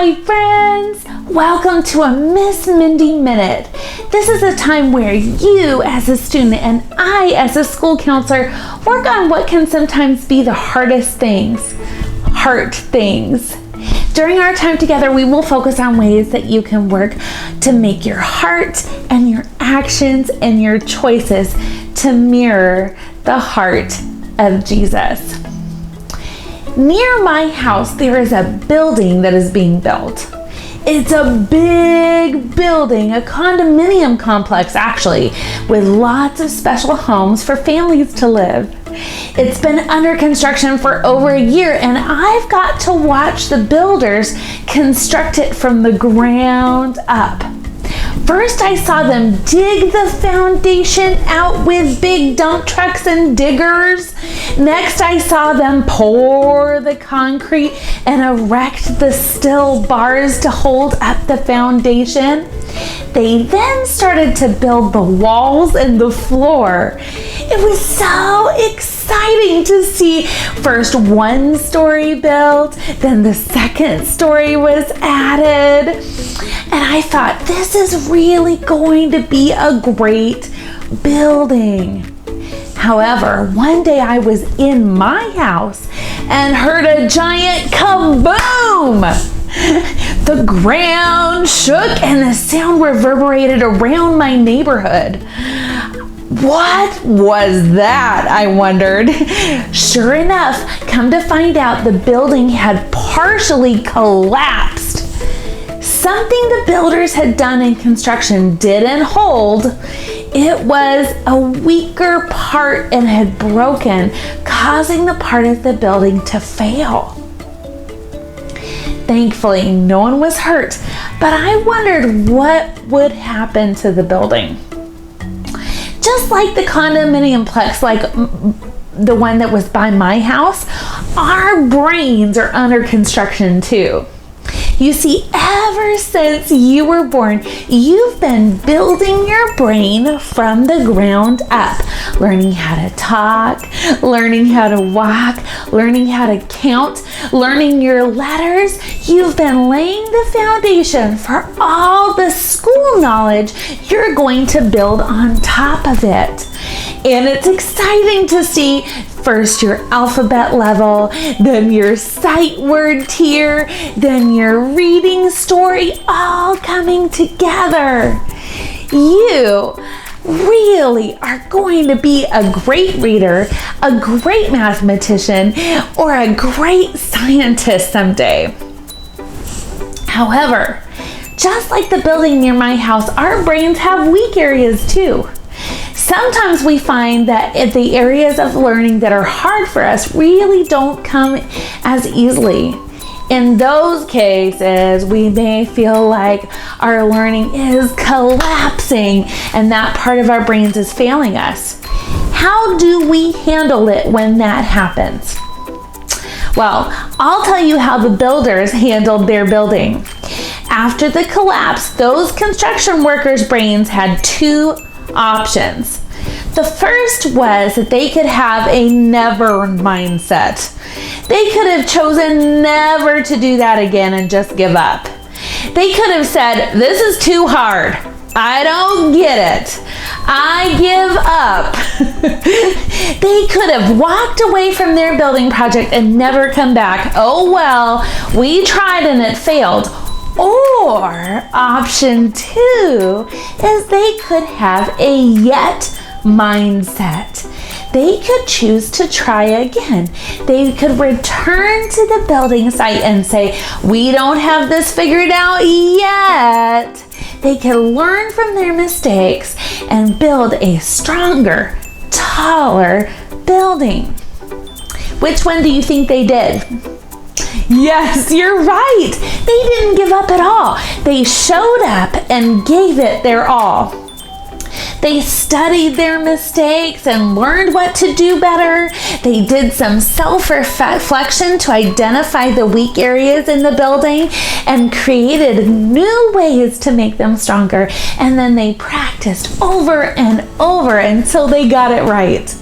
Hi friends! Welcome to a Miss Mindy Minute. This is a time where you as a student and I as a school counselor work on what can sometimes be the hardest things, heart things. During our time together, we will focus on ways that you can work to make your heart and your actions and your choices to mirror the heart of Jesus. Near my house, there is a building that is being built. It's a big building, a condominium complex actually, with lots of special homes for families to live. It's been under construction for over a year, and I've got to watch the builders construct it from the ground up. First, I saw them dig the foundation out with big dump trucks and diggers. Next, I saw them pour the concrete and erect the steel bars to hold up the foundation. They then started to build the walls and the floor. It was so exciting to see first one story built, then the second story was added. And I thought, this is really going to be a great building. However, one day I was in my house and heard a giant kaboom! The ground shook and the sound reverberated around my neighborhood. What was that? I wondered. Sure enough, come to find out, the building had partially collapsed. Something the builders had done in construction didn't hold. It was a weaker part and had broken, causing the part of the building to fail. Thankfully, no one was hurt, but I wondered what would happen to the building. Just like the condominiumplex, like the one that was by my house, our brains are under construction too. You see, ever since you were born, you've been building your brain from the ground up, learning how to talk, learning how to walk, learning how to count, learning your letters. You've been laying the foundation for all the school knowledge you're going to build on top of it. And it's exciting to see first your alphabet level, then your sight word tier, then your reading story, all coming together. You really are going to be a great reader, a great mathematician, or a great scientist someday. However, just like the building near my house, our brains have weak areas too. Sometimes we find that the areas of learning that are hard for us really don't come as easily. In those cases, we may feel like our learning is collapsing and that part of our brains is failing us. How do we handle it when that happens? Well, I'll tell you how the builders handled their building. After the collapse, those construction workers' brains had two options. The first was that they could have a never mindset. They could have chosen never to do that again and just give up. They could have said, this is too hard. I don't get it. I give up. They could have walked away from their building project and never come back. Oh well, we tried and it failed. Or option two is they could have a yet mindset. They could choose to try again. They could return to the building site and say, we don't have this figured out yet. They could learn from their mistakes and build a stronger, taller building. Which one do you think they did? Yes, you're right. They didn't give up at all. They showed up and gave it their all. They studied their mistakes and learned what to do better. They did some self-reflection to identify the weak areas in the building and created new ways to make them stronger. And then they practiced over and over until they got it right.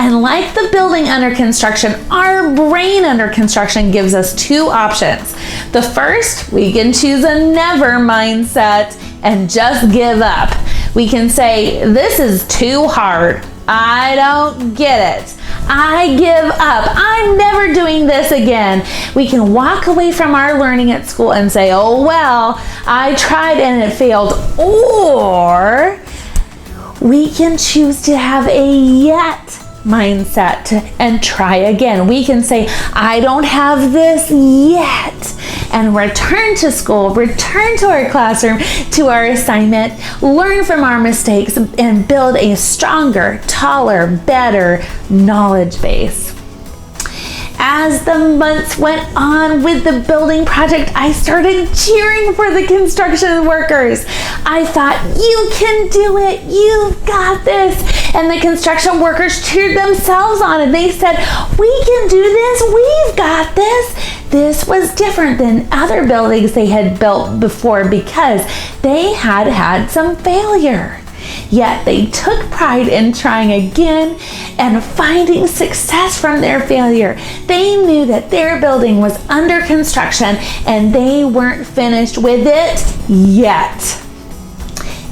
And like the building under construction, our brain under construction gives us two options. The first, we can choose a never mindset and just give up. We can say, this is too hard. I don't get it. I give up. I'm never doing this again. We can walk away from our learning at school and say, oh well, I tried and it failed. Or we can choose to have a yet mindset and try again. We can say, I don't have this yet, and return to school, return to our classroom, to our assignment, learn from our mistakes, and build a stronger, taller, better knowledge base. As the months went on with the building project, I started cheering for the construction workers. I thought, you can do it, you've got this. And the construction workers cheered themselves on and they said, we can do this, we've got this. This was different than other buildings they had built before because they had had some failure. Yet they took pride in trying again and finding success from their failure. They knew that their building was under construction and they weren't finished with it yet.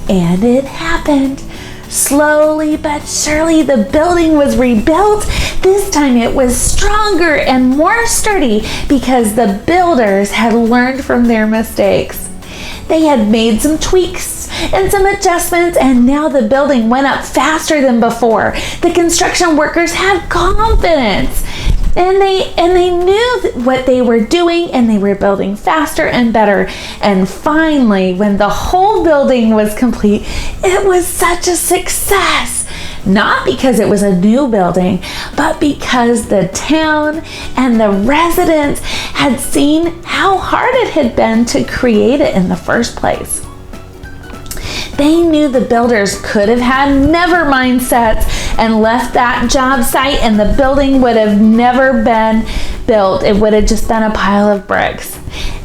And it happened. Slowly but surely the building was rebuilt. This time it was stronger and more sturdy because the builders had learned from their mistakes. They had made some tweaks and some adjustments, and now the building went up faster than before. The construction workers had confidence, and they knew what they were doing, and they were building faster and better. And finally, when the whole building was complete, it was such a success. Not because it was a new building, but because the town and the residents had seen how hard it had been to create it in the first place. They knew the builders could have had never mindsets and left that job site, and the building would have never been built. It would have just been a pile of bricks.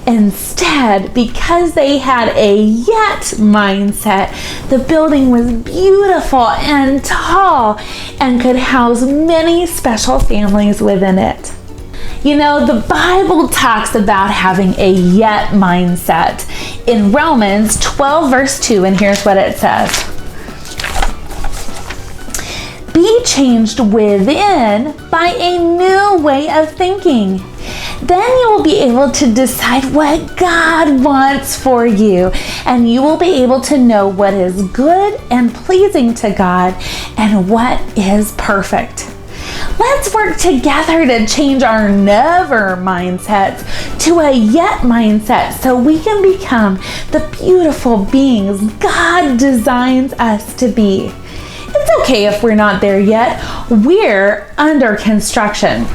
Instead, because they had a yet mindset, the building was beautiful and tall and could house many special families within it. You know, the Bible talks about having a yet mindset in Romans 12 verse 2, and here's what it says. Be changed within by a new way of thinking. Then you will be able to decide what God wants for you, and you will be able to know what is good and pleasing to God and what is perfect. Let's work together to change our never mindsets to a yet mindset so we can become the beautiful beings God designs us to be. It's okay if we're not there yet. We're under construction.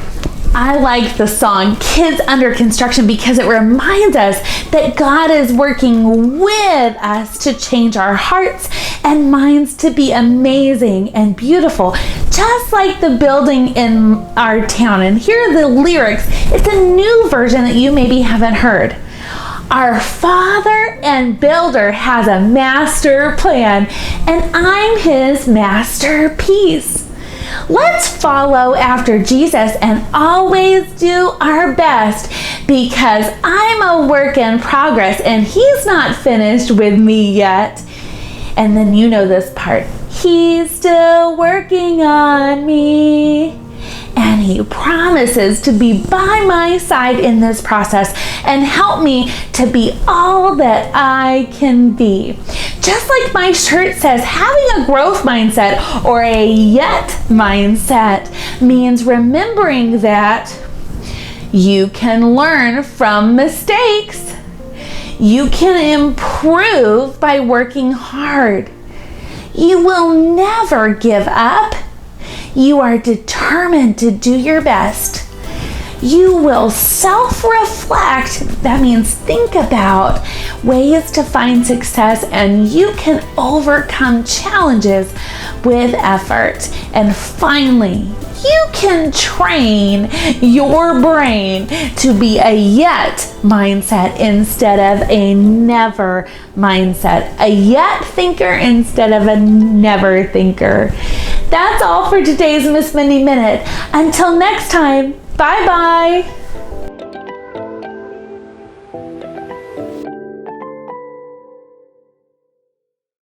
I like the song Kids Under Construction because it reminds us that God is working with us to change our hearts and minds to be amazing and beautiful, just like the building in our town. And here are the lyrics. It's a new version that you maybe haven't heard. Our Father and Builder has a master plan, and I'm His masterpiece. Let's follow after Jesus and always do our best, because I'm a work in progress and He's not finished with me yet. And then you know this part. He's still working on me. And He promises to be by my side in this process and help me to be all that I can be. Just like my shirt says, having a growth mindset or a yet mindset means remembering that you can learn from mistakes. You can improve by working hard. You will never give up. You are determined to do your best. You will self-reflect. That means think about ways to find success, and you can overcome challenges with effort. And finally, you can train your brain to be a yet mindset instead of a never mindset. A yet thinker instead of a never thinker. That's all for today's Miss Mindy Minute. Until next time, bye-bye.